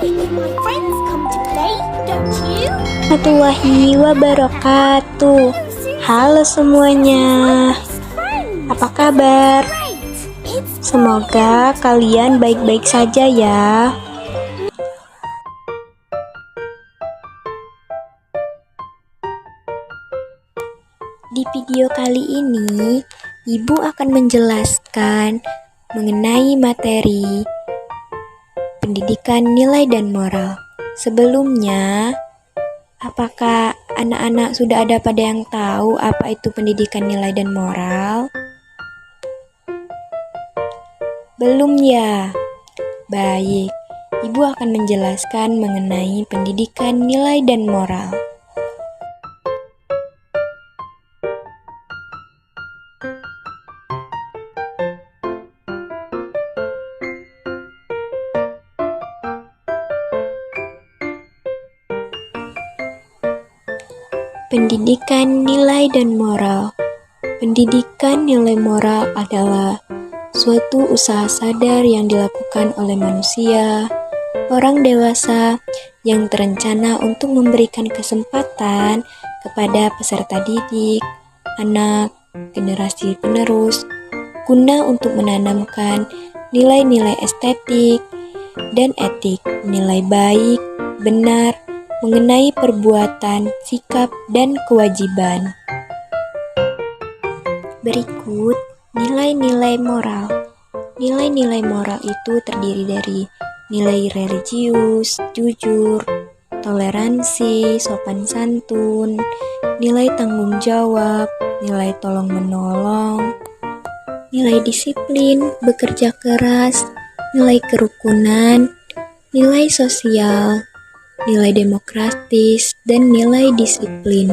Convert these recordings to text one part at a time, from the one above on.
My friends come to play, don't you? Warahmatullahi wabarakatuh. Halo semuanya, apa kabar? Semoga kalian baik-baik saja ya. Di video kali ini, Ibu akan menjelaskan mengenai materi pendidikan nilai dan moral. Sebelumnya, apakah anak-anak sudah ada pada yang tahu apa itu pendidikan nilai dan moral? Belum ya? Baik, Ibu akan menjelaskan mengenai pendidikan nilai dan moral. Pendidikan nilai dan moral. Pendidikan nilai moral adalah suatu usaha sadar yang dilakukan oleh manusia, orang dewasa yang terencana untuk memberikan kesempatan kepada peserta didik, anak, generasi penerus, guna untuk menanamkan nilai-nilai estetik dan etik, nilai baik, benar, mengenai perbuatan, sikap, dan kewajiban. Berikut nilai-nilai moral. Nilai-nilai moral itu terdiri dari nilai religius, jujur, toleransi, sopan santun, nilai tanggung jawab, nilai tolong-menolong, nilai disiplin, bekerja keras, nilai kerukunan, nilai sosial, nilai demokratis, dan nilai disiplin.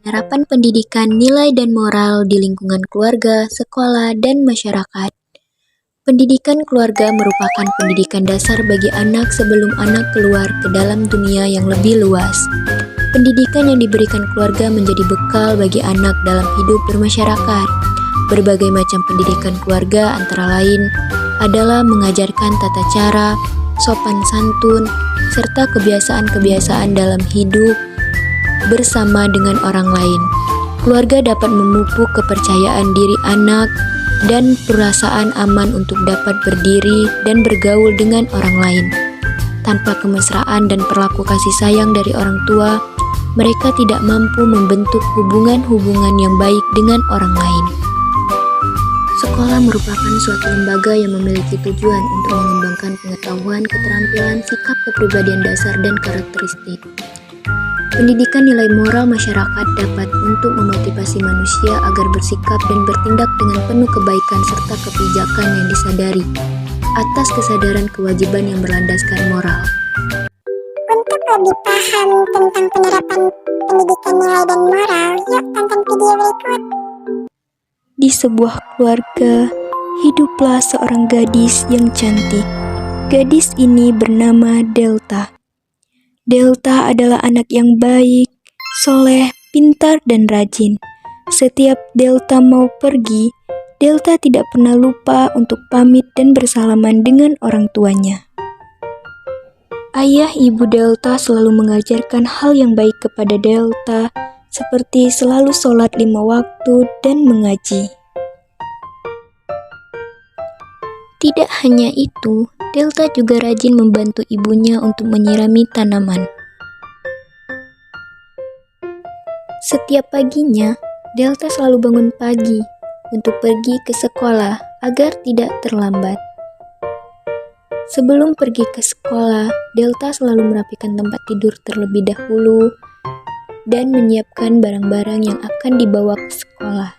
Penerapan pendidikan nilai dan moral di lingkungan keluarga, sekolah, dan masyarakat. Pendidikan keluarga merupakan pendidikan dasar bagi anak sebelum anak keluar ke dalam dunia yang lebih luas. Pendidikan yang diberikan keluarga menjadi bekal bagi anak dalam hidup bermasyarakat. Berbagai macam pendidikan keluarga antara lain adalah mengajarkan tata cara, sopan santun, serta kebiasaan-kebiasaan dalam hidup bersama dengan orang lain. Keluarga dapat memupuk kepercayaan diri anak dan perasaan aman untuk dapat berdiri dan bergaul dengan orang lain. Tanpa kemesraan dan perilaku kasih sayang dari orang tua, mereka tidak mampu membentuk hubungan-hubungan yang baik dengan orang lain. Sekolah merupakan suatu lembaga yang memiliki tujuan untuk mengembangkan pengetahuan, keterampilan, sikap kepribadian dasar, dan karakteristik. Pendidikan nilai moral masyarakat dapat untuk memotivasi manusia agar bersikap dan bertindak dengan penuh kebaikan serta kebijakan yang disadari atas kesadaran kewajiban yang berlandaskan moral. Untuk lebih paham tentang penerapan pendidikan nilai dan moral, yuk tonton video berikut. Di sebuah keluarga, hiduplah seorang gadis yang cantik. Gadis ini bernama Delta. Delta adalah anak yang baik, soleh, pintar, dan rajin. Setiap Delta mau pergi, Delta tidak pernah lupa untuk pamit dan bersalaman dengan orang tuanya. Ayah ibu Delta selalu mengajarkan hal yang baik kepada Delta, seperti selalu sholat 5 waktu dan mengaji. Tidak hanya itu, Delta juga rajin membantu ibunya untuk menyirami tanaman. Setiap paginya, Delta selalu bangun pagi untuk pergi ke sekolah agar tidak terlambat. Sebelum pergi ke sekolah, Delta selalu merapikan tempat tidur terlebih dahulu dan menyiapkan barang-barang yang akan dibawa ke sekolah.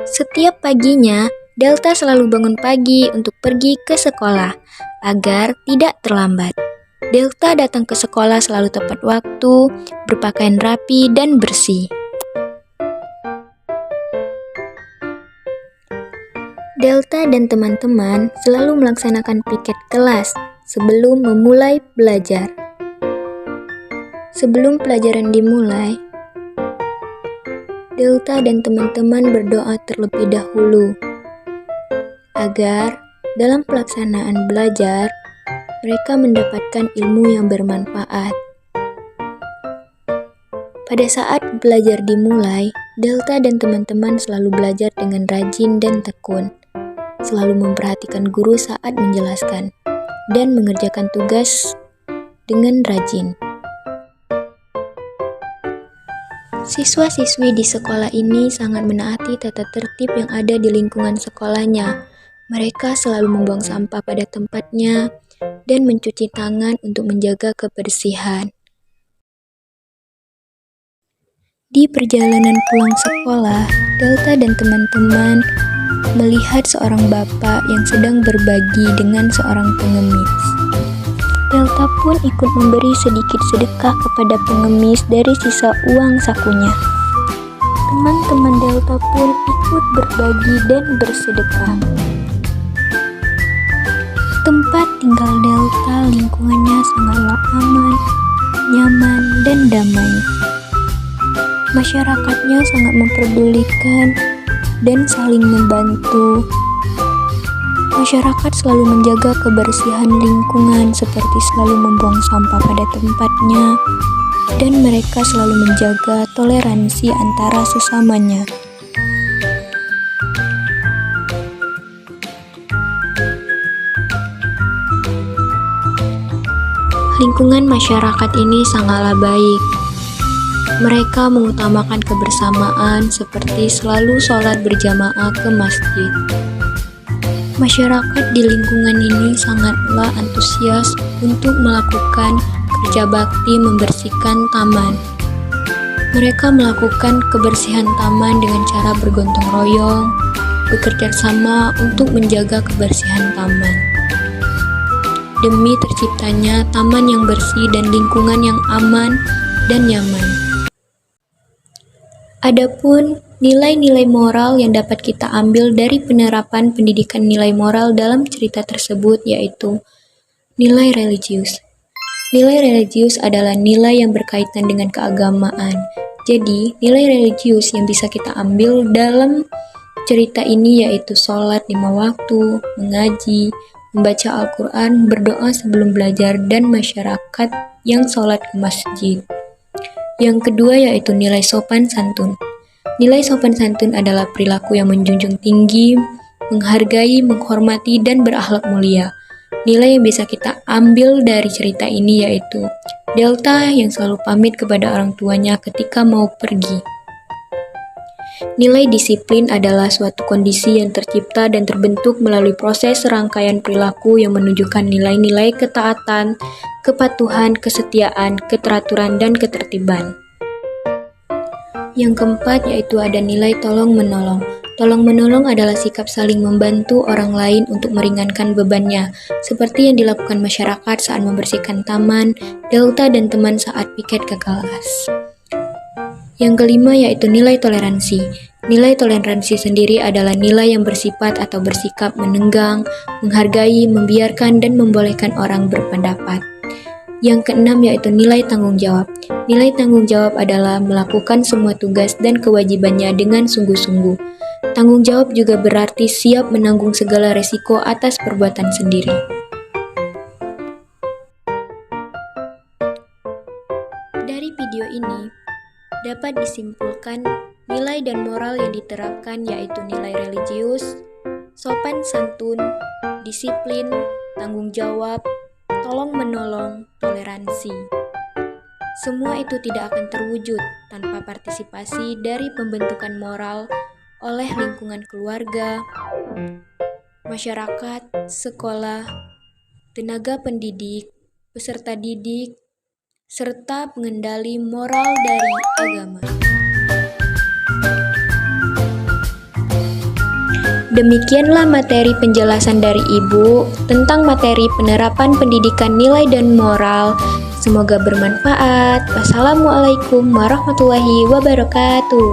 Setiap paginya, Delta selalu bangun pagi untuk pergi ke sekolah agar tidak terlambat. Delta datang ke sekolah selalu tepat waktu, berpakaian rapi dan bersih. Delta dan teman-teman selalu melaksanakan piket kelas sebelum memulai belajar. Sebelum pelajaran dimulai, Delta dan teman-teman berdoa terlebih dahulu agar Dalam pelaksanaan belajar, mereka mendapatkan ilmu yang bermanfaat. Pada saat belajar dimulai, Delta dan teman-teman selalu belajar dengan rajin dan tekun, selalu memperhatikan guru saat menjelaskan, dan mengerjakan tugas dengan rajin. Siswa-siswi di sekolah ini sangat menaati tata tertib yang ada di lingkungan sekolahnya. Mereka selalu membuang sampah pada tempatnya dan mencuci tangan untuk menjaga kebersihan. Di perjalanan pulang sekolah, Delta dan teman-teman melihat seorang bapak yang sedang berbagi dengan seorang pengemis. Delta pun ikut memberi sedikit sedekah kepada pengemis dari sisa uang sakunya. Teman-teman Delta pun ikut berbagi dan bersedekah. Tempat tinggal Delta lingkungannya sangatlah aman, nyaman, dan damai. Masyarakatnya sangat memperdulikan dan saling membantu. Masyarakat selalu menjaga kebersihan lingkungan seperti selalu membuang sampah pada tempatnya, dan mereka selalu menjaga toleransi antara sesamanya. Lingkungan masyarakat ini sangatlah baik. Mereka mengutamakan kebersamaan seperti selalu sholat berjamaah ke masjid. Masyarakat di lingkungan ini sangatlah antusias untuk melakukan kerja bakti membersihkan taman. Mereka melakukan kebersihan taman dengan cara bergotong royong, bekerja sama untuk menjaga kebersihan taman. Demi terciptanya taman yang bersih dan lingkungan yang aman dan nyaman. Adapun nilai-nilai moral yang dapat kita ambil dari penerapan pendidikan nilai moral dalam cerita tersebut yaitu nilai religius. Nilai religius adalah nilai yang berkaitan dengan keagamaan. Jadi, nilai religius yang bisa kita ambil dalam cerita ini yaitu sholat 5 waktu, mengaji, membaca Al-Quran, berdoa sebelum belajar, dan masyarakat yang sholat ke masjid. Yang kedua yaitu nilai sopan santun. Nilai sopan santun adalah perilaku yang menjunjung tinggi, menghargai, menghormati, dan berakhlak mulia. Nilai yang bisa kita ambil dari cerita ini yaitu Delta yang selalu pamit kepada orang tuanya ketika mau pergi. Nilai disiplin adalah suatu kondisi yang tercipta dan terbentuk melalui proses serangkaian perilaku yang menunjukkan nilai-nilai ketaatan, kepatuhan, kesetiaan, keteraturan, dan ketertiban. Yang keempat yaitu ada nilai tolong-menolong. Tolong-menolong adalah sikap saling membantu orang lain untuk meringankan bebannya, seperti yang dilakukan masyarakat saat membersihkan taman, Delta dan teman saat piket ke kelas. Yang kelima yaitu nilai toleransi. Nilai toleransi sendiri adalah nilai yang bersifat atau bersikap menenggang, menghargai, membiarkan, dan membolehkan orang berpendapat. Yang keenam yaitu nilai tanggung jawab. Nilai tanggung jawab adalah melakukan semua tugas dan kewajibannya dengan sungguh-sungguh. Tanggung jawab juga berarti siap menanggung segala resiko atas perbuatan sendiri. Dari video ini, dapat disimpulkan nilai dan moral yang diterapkan yaitu nilai religius, sopan santun, disiplin, tanggung jawab, tolong-menolong, toleransi. Semua itu tidak akan terwujud tanpa partisipasi dari pembentukan moral oleh lingkungan keluarga, masyarakat, sekolah, tenaga pendidik, peserta didik, serta pengendali moral dari agama. Demikianlah materi penjelasan dari Ibu tentang materi penerapan pendidikan nilai dan moral. Semoga bermanfaat. Wassalamualaikum warahmatullahi wabarakatuh.